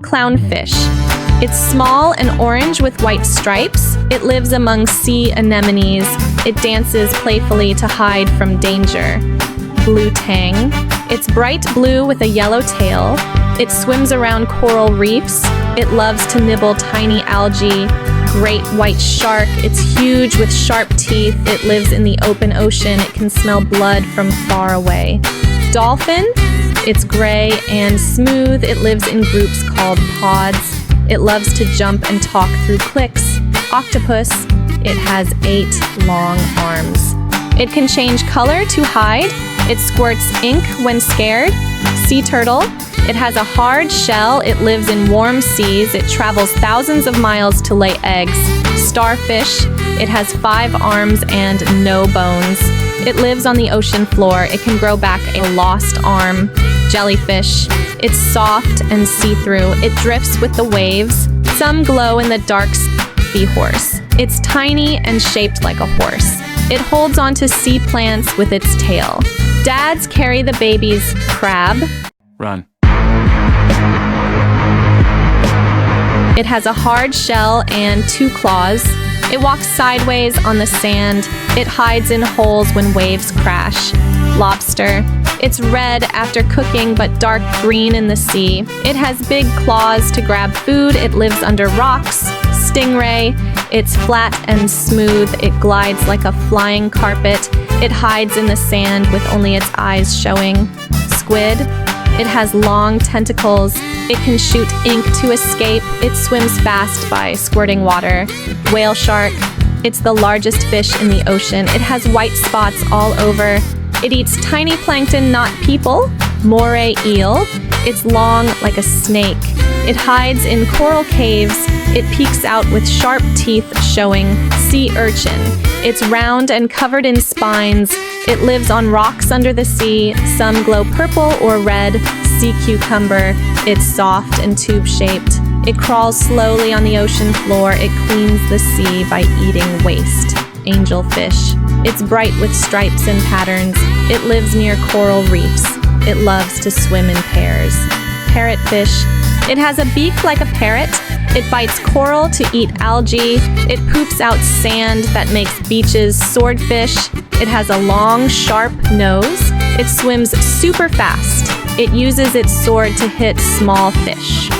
Clownfish. It's small and orange with white stripes. It lives among sea anemones. It dances playfully to hide from danger. Blue tang. It's bright blue with a yellow tail. It swims around coral reefs. It loves to nibble tiny algae. Great white shark. It's huge with sharp teeth. It lives in the open ocean. It can smell blood from far away. Dolphin. It's gray and smooth. It lives in groups called pods. It loves to jump and talk through clicks. Octopus. It has 8 long arms. It can change color to hide. It squirts ink when scared. Sea turtle. It has a hard shell. It lives in warm seas. It travels thousands of miles to lay eggs. Starfish. It has 5 arms and no bones. It lives on the ocean floor. It can grow back a lost arm. Jellyfish. It's soft and see-through. It drifts with the waves. Some glow in the dark. Seahorse. It's tiny and shaped like a horse. It holds onto sea plants with its tail. Dads carry the babies. Crab. Run. It has a hard shell and 2 claws. It walks sideways on the sand. It hides in holes when waves crash. Lobster. It's red after cooking but dark green in the sea. It has big claws to grab food. It lives under rocks. Stingray. It's flat and smooth. It glides like a flying carpet. It hides in the sand with only its eyes showing. Squid. It has long tentacles. It can shoot ink to escape. It swims fast by squirting water. Whale shark. It's the largest fish in the ocean. It has white spots all over. It eats tiny plankton, not people. Moray eel. It's long like a snake. It hides in coral caves. It peeks out with sharp teeth showing. Sea urchin. It's round and covered in spines. It lives on rocks under the sea. Some glow purple or red. Sea cucumber. It's soft and tube-shaped. It crawls slowly on the ocean floor. It cleans the sea by eating waste. Angelfish. It's bright with stripes and patterns. It lives near coral reefs. It loves to swim in pairs. Parrotfish. It has a beak like a parrot. It bites coral to eat algae. It poops out sand that makes beaches. Swordfish. It has a long, sharp nose. It swims super fast. It uses its sword to hit small fish.